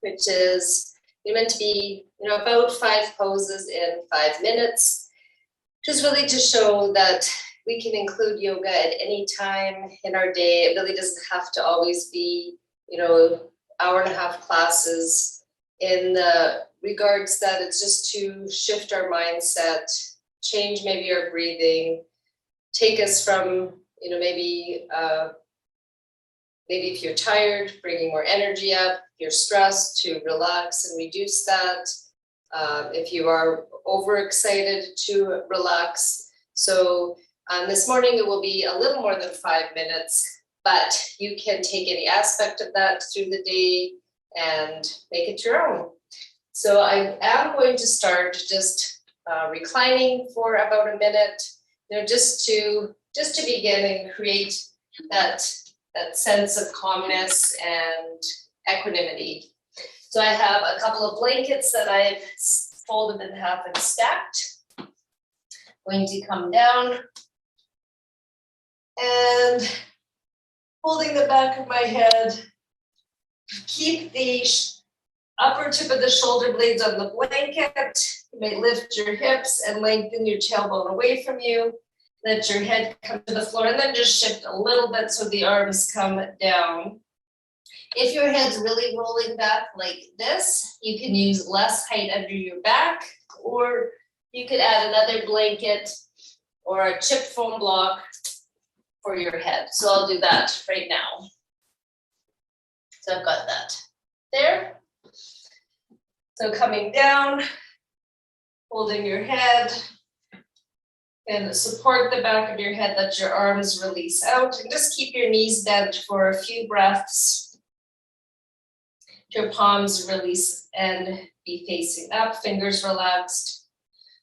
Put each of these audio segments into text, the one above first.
which is you're meant to be, about 5 poses in 5 minutes, just really to show that we can include yoga at any time in our day. It really doesn't have to always be, hour and a half classes, in the regards that it's just to shift our mindset, change maybe our breathing, take us from, maybe if you're tired, bringing more energy up, if you're stressed, to relax and reduce that. If you are overexcited, to relax. So this morning it will be a little more than 5 minutes, but you can take any aspect of that through the day and make it your own. So I am going to start just reclining for about a minute, just to begin and create that sense of calmness and equanimity. So I have a couple of blankets that I've folded in half and stacked. Going to come down and holding the back of my head, keep the upper tip of the shoulder blades on the blanket. You may lift your hips and lengthen your tailbone away from you. Let your head come to the floor and then just shift a little bit so the arms come down. If your head's really rolling back like this, you can use less height under your back, or you could add another blanket or a chip foam block for your head. So I'll do that right now. So I've got that there. So coming down, holding your head, and support the back of your head, let your arms release out, and just keep your knees bent for a few breaths. Your palms release and be facing up, fingers relaxed.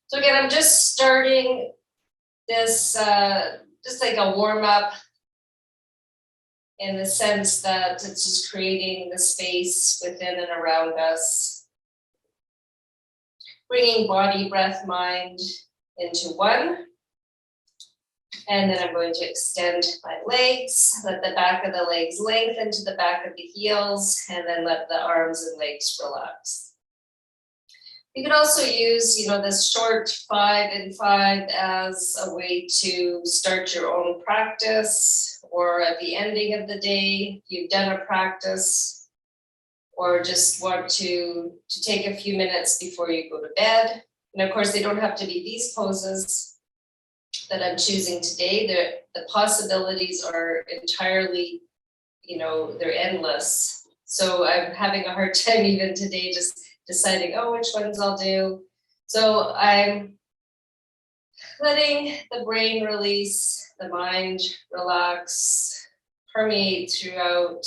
So again, I'm just starting this, just like a warm up, in the sense that it's just creating the space within and around us. Bringing body, breath, mind into one. And then I'm going to extend my legs, let the back of the legs lengthen to the back of the heels, and then let the arms and legs relax. You can also use, this short 5 and 5 as a way to start your own practice, or at the ending of the day, you've done a practice, or just want to take a few minutes before you go to bed. And of course, they don't have to be these poses that I'm choosing today. The possibilities are entirely, they're endless. So I'm having a hard time even today just deciding, which ones I'll do. So I'm letting the brain release, the mind relax, permeate throughout.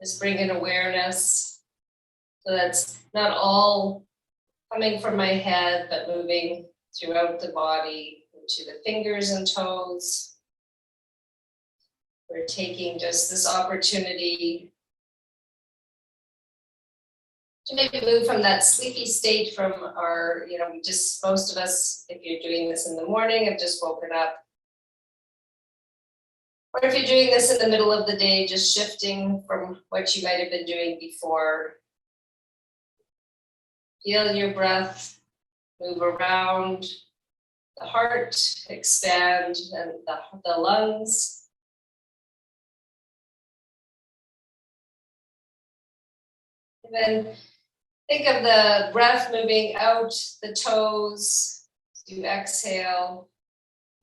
Just bring in awareness. So that's not all coming from my head, but moving throughout the body, into the fingers and toes. We're taking just this opportunity to maybe move from that sleepy state from our, most of us, if you're doing this in the morning, have just woken up. Or if you're doing this in the middle of the day, just shifting from what you might have been doing before. Feel your breath move around the heart, expand, and the lungs. And then think of the breath moving out the toes. You exhale,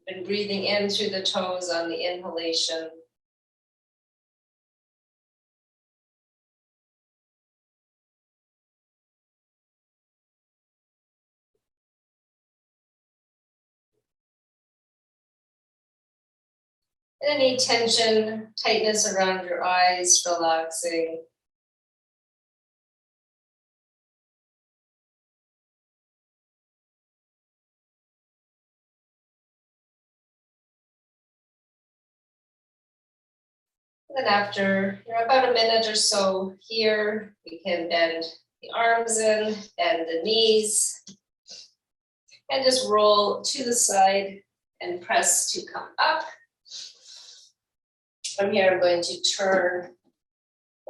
and breathing in through the toes on the inhalation. Any tension, tightness around your eyes, relaxing. And then after about a minute or so here, we can bend the arms in, bend the knees, and just roll to the side and press to come up. From here, I'm going to turn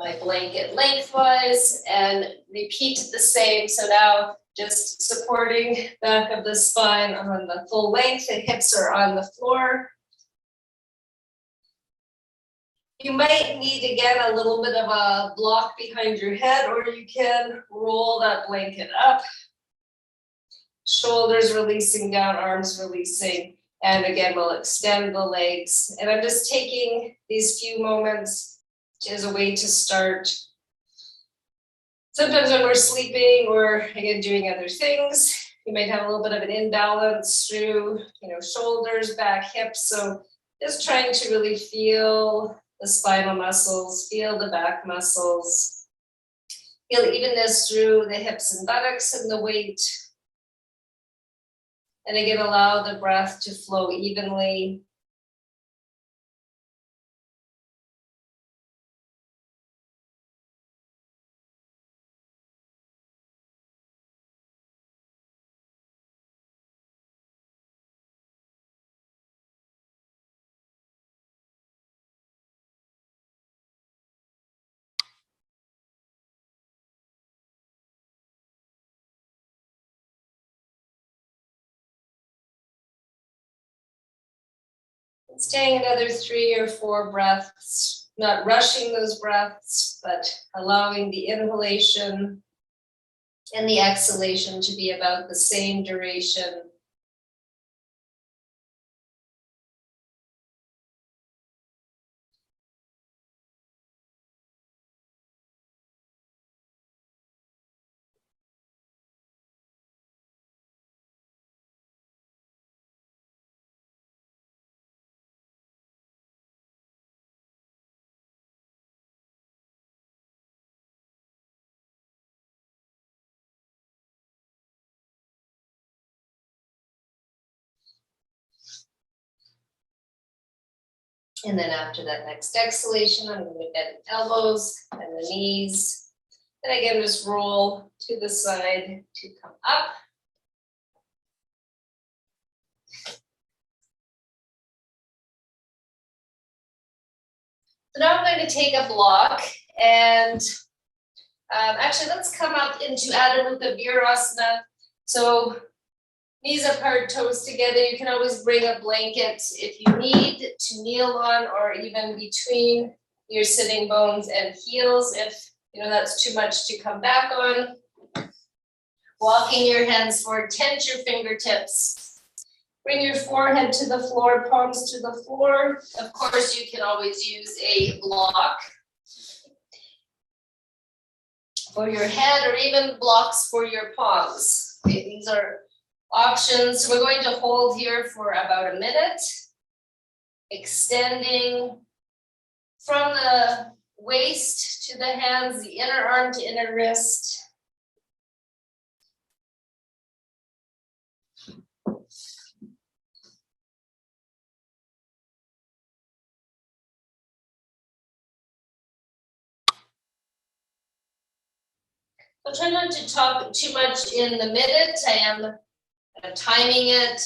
my blanket lengthwise and repeat the same. So now just supporting back of the spine on the full length, the hips are on the floor. You might need, again, a little bit of a block behind your head, or you can roll that blanket up. Shoulders releasing down, arms releasing. And again, we'll extend the legs. And I'm just taking these few moments as a way to start. Sometimes when we're sleeping or again doing other things, you might have a little bit of an imbalance through, shoulders, back, hips. So just trying to really feel the spinal muscles, feel the back muscles, feel evenness through the hips and buttocks and the weight. And again, allow the breath to flow evenly. Staying another 3 or 4 breaths, not rushing those breaths, but allowing the inhalation and the exhalation to be about the same duration. And then after that next exhalation, I'm going to bend the elbows and the knees. And again, just roll to the side to come up. So now I'm going to take a block and actually let's come up into Adho Mukha Virasana. So knees apart, toes together. You can always bring a blanket if you need to kneel on, or even between your sitting bones and heels if that's too much to come back on. Walking your hands forward, tense your fingertips. Bring your forehead to the floor, palms to the floor. Of course, you can always use a block for your head or even blocks for your palms. Okay, these are options. So we're going to hold here for about a minute, extending from the waist to the hands, the inner arm to inner wrist. I'll try not to talk too much in the minute. I am timing it.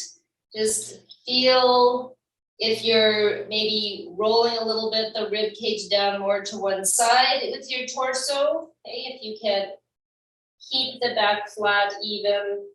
Just feel if you're maybe rolling a little bit the rib cage down more to one side with your torso. Okay, if you can keep the back flat, even.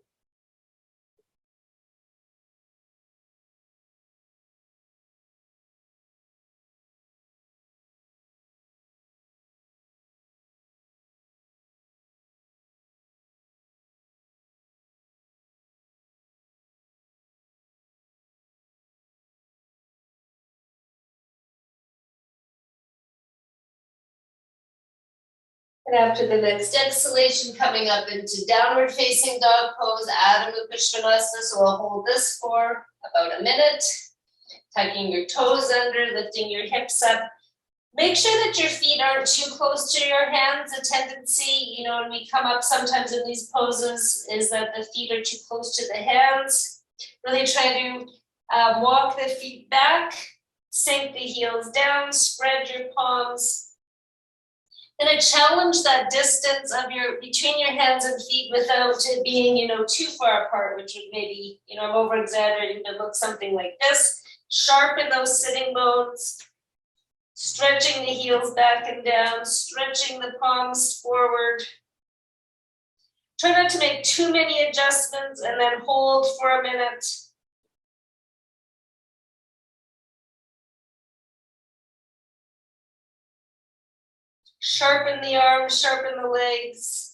And after the next exhalation, coming up into downward facing dog pose, Adho Mukha Svanasana. So we'll hold this for about a minute, tucking your toes under, lifting your hips up. Make sure that your feet aren't too close to your hands. A tendency, when we come up sometimes in these poses is that the feet are too close to the hands. Really try to walk the feet back, sink the heels down, spread your palms. And challenge that distance of between your hands and feet without it being, too far apart, which would maybe, I'm over exaggerating, to look something like this. Sharpen those sitting bones. Stretching the heels back and down, stretching the palms forward. Try not to make too many adjustments and then hold for a minute. Sharpen the arms, sharpen the legs.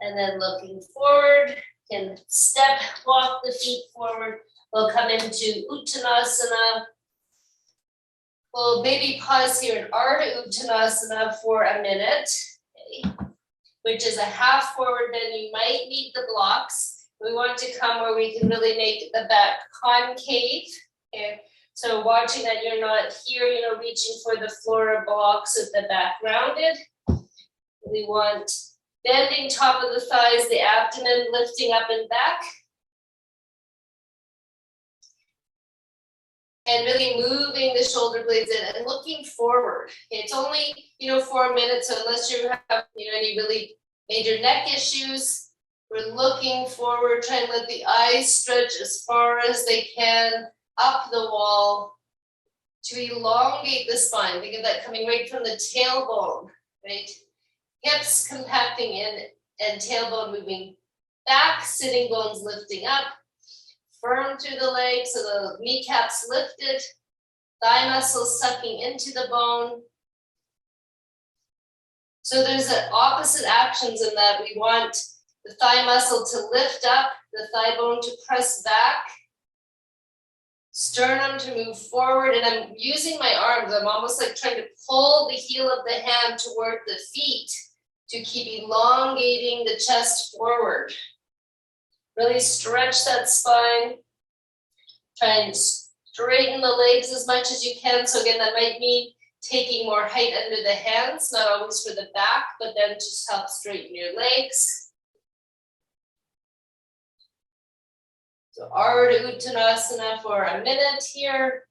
And then looking forward, can step, walk the feet forward. We'll come into Uttanasana. We'll maybe pause here in Ardha Uttanasana for a minute, okay, which is a half forward bend. You might need the blocks. We want to come where we can really make the back concave. Okay. So watching that you're not here, reaching for the floor or blocks with the back rounded. We want bending top of the thighs, the abdomen lifting up and back. And really moving the shoulder blades in and looking forward. It's only, 4 minutes, so unless you have, any really major neck issues, we're looking forward, trying to let the eyes stretch as far as they can up the wall to elongate the spine. Think of that coming right from the tailbone, right? Hips compacting in and tailbone moving back, sitting bones lifting up, firm through the legs, so the kneecaps lifted, thigh muscles sucking into the bone. So there's opposite actions in that. We want the thigh muscle to lift up, the thigh bone to press back, sternum to move forward, and I'm using my arms. I'm almost like trying to pull the heel of the hand toward the feet to keep elongating the chest forward. Really stretch that spine. Try and straighten the legs as much as you can. So again, that might mean taking more height under the hands, not always for the back, but then just help straighten your legs. So Ardha Uttanasana for a minute here.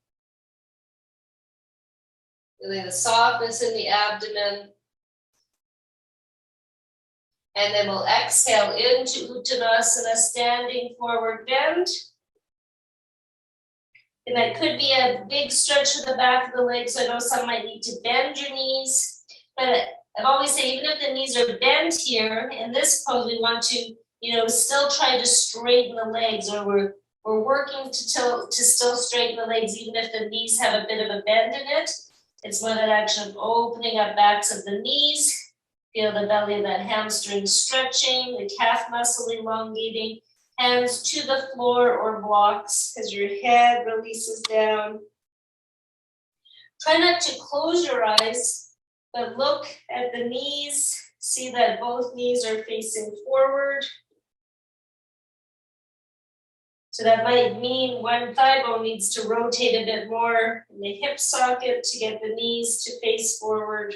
Really the softness in the abdomen. And then we'll exhale into Uttanasana, standing forward bend. And that could be a big stretch to the back of the legs. So I know some might need to bend your knees. But I've always said, even if the knees are bent here, in this pose, we want to, still try to straighten the legs, or we're working to still straighten the legs, even if the knees have a bit of a bend in it. It's more that action of opening up backs of the knees. Feel the belly of that hamstring stretching, the calf muscle elongating, hands to the floor or blocks as your head releases down. Try not to close your eyes, but look at the knees. See that both knees are facing forward. So that might mean one thigh bone needs to rotate a bit more in the hip socket to get the knees to face forward.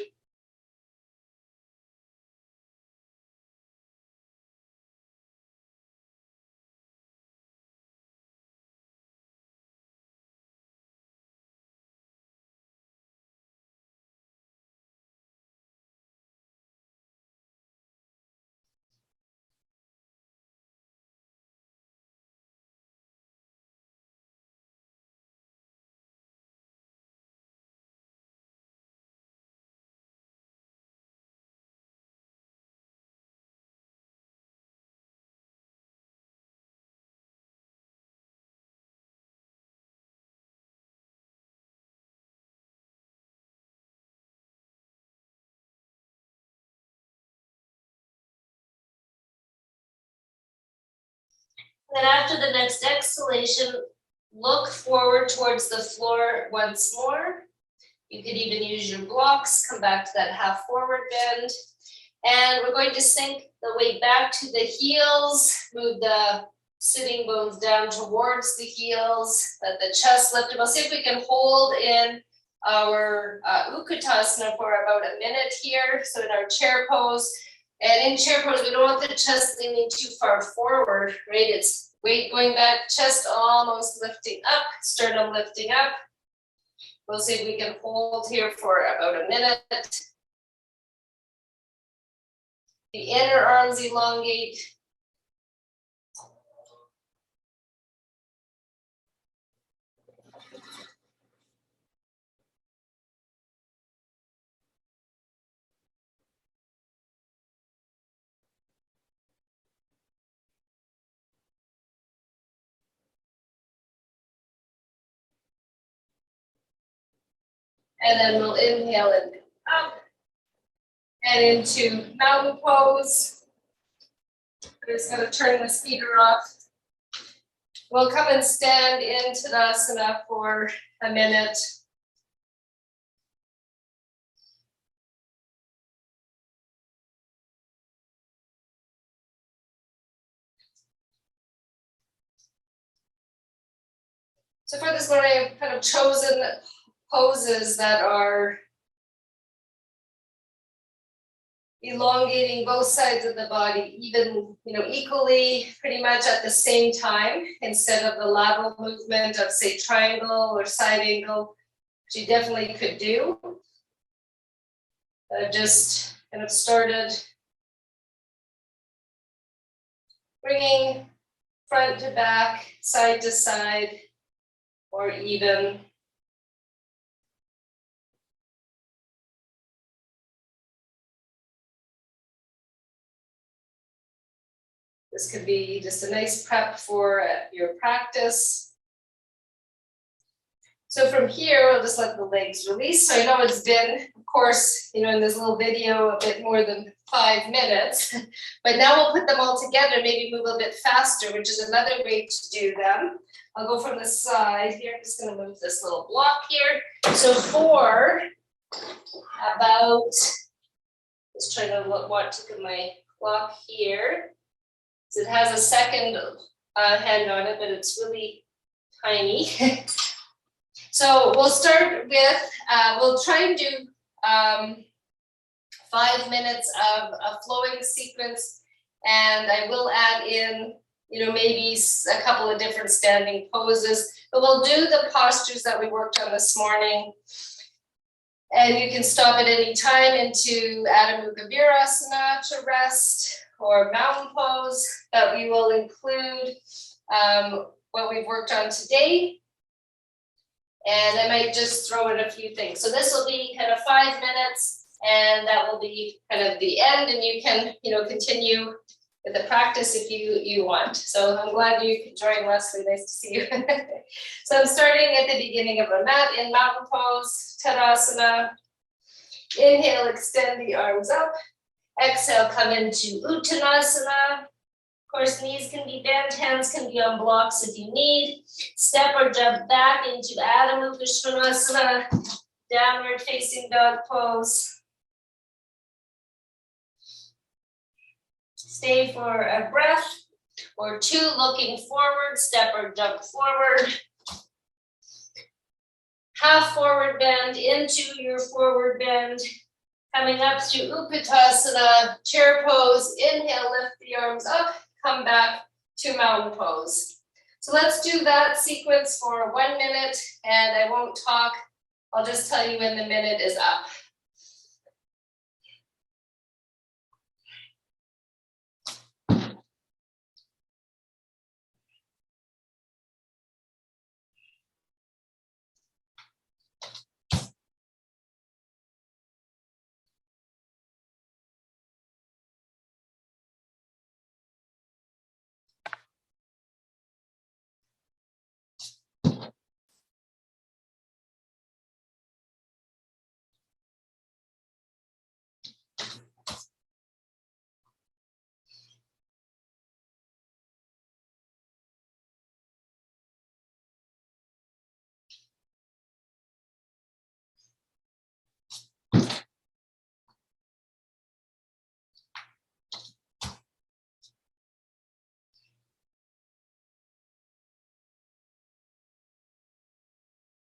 Then after the next exhalation, look forward towards the floor once more. You could even use your blocks, come back to that half forward bend. And we're going to sink the weight back to the heels, move the sitting bones down towards the heels, let the chest lift. And we'll see if we can hold in our Utkatasana for about a minute here. So in our chair pose, And in chair pose, we don't want the chest leaning too far forward, right? It's weight going back, chest almost lifting up, sternum lifting up. We'll see if we can hold here for about a minute. The inner arms elongate. And then we'll inhale and up and into mountain pose. I'm just going to turn the speaker off. We'll come and stand in Tadasana for a minute. So for this one, I've kind of chosen poses that are elongating both sides of the body, even, equally, pretty much at the same time, instead of the lateral movement of, say, triangle or side angle, which you definitely could do. I've just kind of started bringing front to back, side to side, or even. This could be just a nice prep for your practice. So from here, we'll just let the legs release. So I know it's been, of course, in this little video, a bit more than 5 minutes, but now we'll put them all together, maybe move a bit faster, which is another way to do them. I'll go from the side here. I'm just going to move this little block here. So for about, just trying to watch my clock here. So it has a second hand on it, but it's really tiny. So we'll start with, we'll try and do 5 minutes of a flowing sequence, and I will add in, maybe a couple of different standing poses, but we'll do the postures that we worked on this morning. And you can stop at any time into Adho Mukha Virasana to rest, or mountain pose, but we will include what we've worked on today. And I might just throw in a few things. So this will be kind of 5 minutes, and that will be kind of the end, and you can, continue with the practice if you want. So I'm glad you could join, Leslie. Nice to see you. So I'm starting at the beginning of a mat in mountain pose, Tadasana. Inhale, extend the arms up. Exhale, come into Uttanasana. Of course, knees can be bent, hands can be on blocks if you need. Step or jump back into Adho Mukha Svanasana, downward facing dog pose. Stay for a breath or two, looking forward, step or jump forward. Half forward bend into your forward bend. Coming up through Uttanasana, chair pose. Inhale, lift the arms up, come back to mountain pose. So let's do that sequence for 1 minute, and I won't talk. I'll just tell you when the minute is up.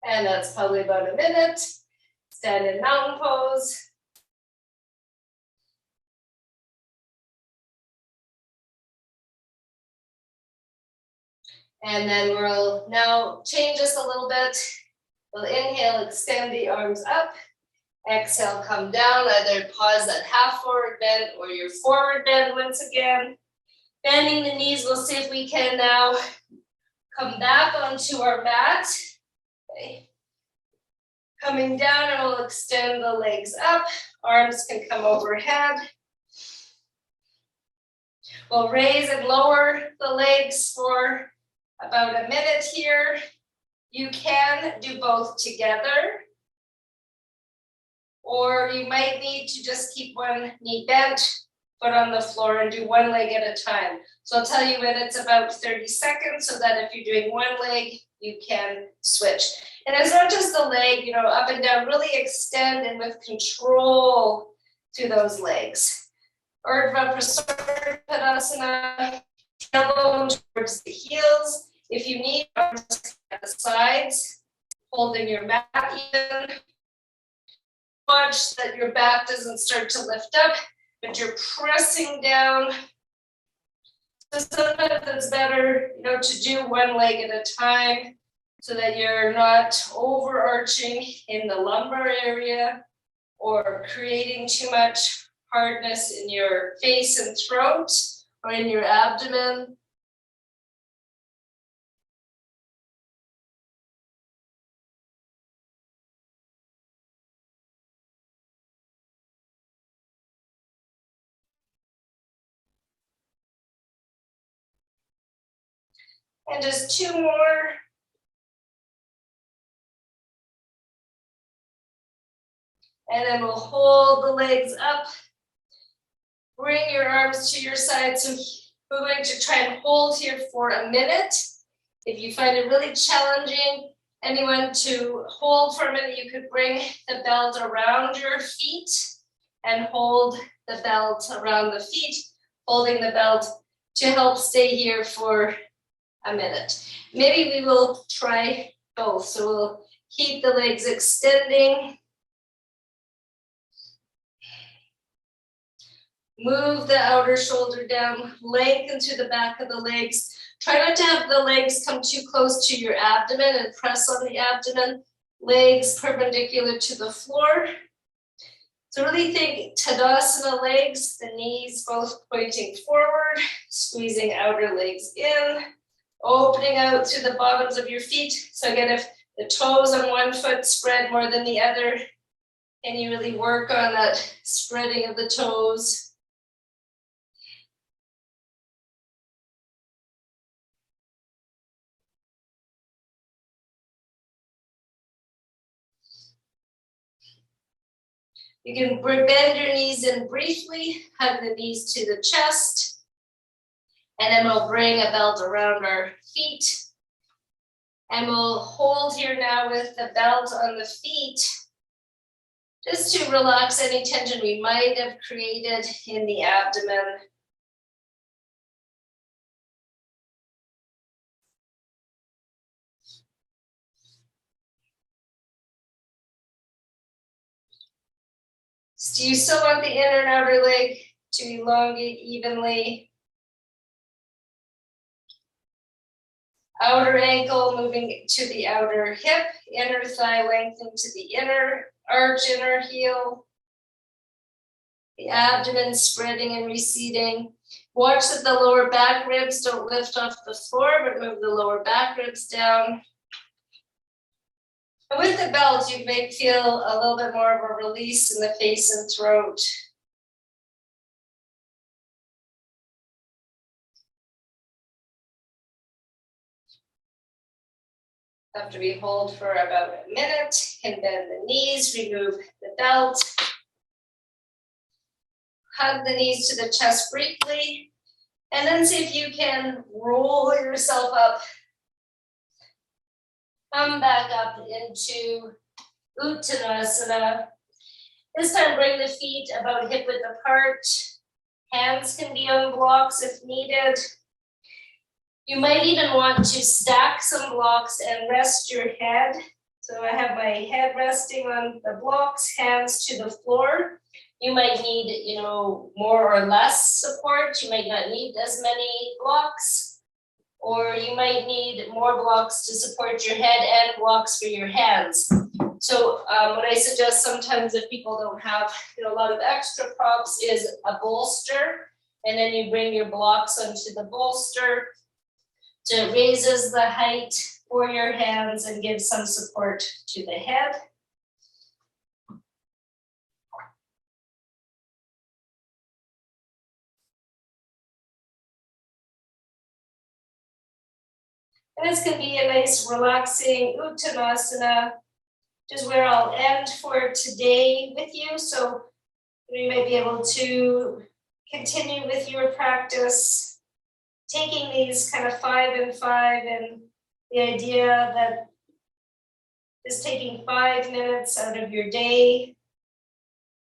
And that's probably about a minute. Stand in mountain pose. And then we'll now change this a little bit. We'll inhale, extend the arms up. Exhale, come down, either pause at half forward bend or your forward bend once again. Bending the knees, we'll see if we can now come back onto our mat. Okay. Coming down, and we'll extend the legs up. Arms can come overhead. We'll raise and lower the legs for about a minute here. You can do both together, or you might need to just keep one knee bent, foot on the floor, and do one leg at a time. So I'll tell you when it's about 30 seconds so that if you're doing one leg, you can switch. And it's not just the leg, up and down, really extend and with control to those legs. Urdhva Prasadasana, tailbone towards the heels. If you need, arms at the sides, holding your mat even. Watch that your back doesn't start to lift up, but you're pressing down. So sometimes it's better, to do one leg at a time so that you're not overarching in the lumbar area or creating too much hardness in your face and throat or in your abdomen. And just two more. And then we'll hold the legs up. Bring your arms to your side. So we're going to try and hold here for a minute. If you find it really challenging, anyone to hold for a minute, you could bring the belt around your feet and hold the belt around the feet, holding the belt to help stay here for a minute. Maybe we will try both. So we'll keep the legs extending. Move the outer shoulder down, lengthen to the back of the legs. Try not to have the legs come too close to your abdomen and press on the abdomen. Legs perpendicular to the floor. So really think Tadasana legs, the knees both pointing forward, squeezing outer legs in, opening out to the bottoms of your feet. So again, if the toes on one foot spread more than the other, can you really work on that spreading of the toes? You can bend your knees in briefly, hug the knees to the chest, and then we'll bring a belt around our feet. And we'll hold here now with the belt on the feet, just to relax any tension we might have created in the abdomen. Do you still want the inner and outer leg to elongate evenly? Outer ankle moving to the outer hip, inner thigh lengthening to the inner arch, inner heel. The abdomen spreading and receding. Watch that the lower back ribs don't lift off the floor, but move the lower back ribs down. And with the belt, you may feel a little bit more of a release in the face and throat. After we hold for about a minute, and bend the knees, remove the belt. Hug the knees to the chest briefly, and then see if you can roll yourself up. Come back up into Uttanasana. This time bring the feet about hip width apart. Hands can be on blocks if needed. You might even want to stack some blocks and rest your head. So I have my head resting on the blocks, hands to the floor. You might need, more or less support. You might not need as many blocks. or you might need more blocks to support your head and blocks for your hands. So what I suggest sometimes if people don't have a lot of extra props is a bolster, and then you bring your blocks onto the bolster. So it raises the height for your hands and gives some support to the head. And this can be a nice relaxing Uttanasana, which is where I'll end for today with you. So you might be able to continue with your practice, taking these kind of 5 and 5, and the idea that just taking 5 minutes out of your day,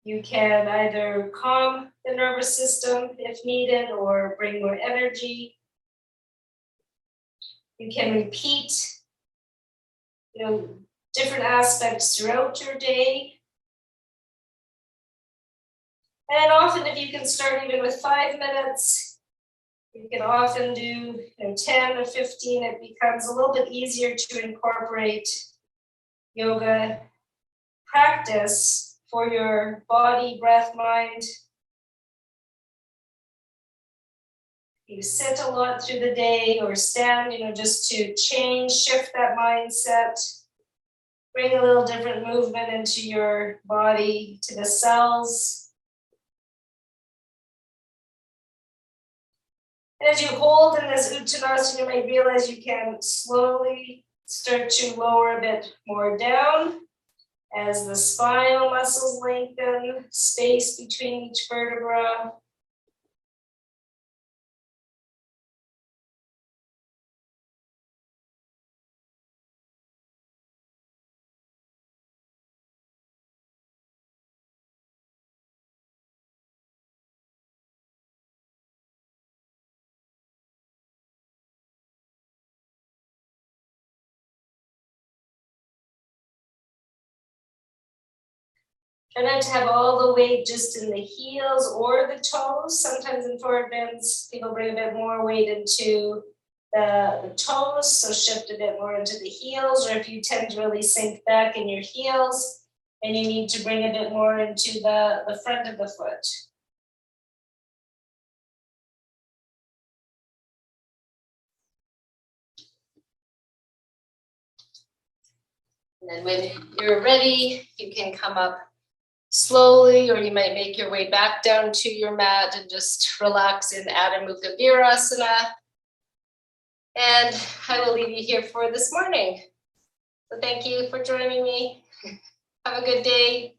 you can either calm the nervous system if needed or bring more energy. You can repeat, different aspects throughout your day. And often if you can start even with 5 minutes, you can often do 10 or 15. It becomes a little bit easier to incorporate yoga practice for your body, breath, mind. You sit a lot through the day or stand, just to shift that mindset, bring a little different movement into your body, to the cells. And as you hold in this Uttanasana, you might realize you can slowly start to lower a bit more down as the spinal muscles lengthen, space between each vertebra. Try not to have all the weight just in the heels or the toes. Sometimes in forward bends, people bring a bit more weight into the toes, so shift a bit more into the heels, or if you tend to really sink back in your heels, and you need to bring a bit more into the front of the foot. And then when you're ready, you can come up slowly, or you might make your way back down to your mat and just relax in Adho Mukha Virasana. And I will leave you here for this morning. So thank you for joining me. Have a good day.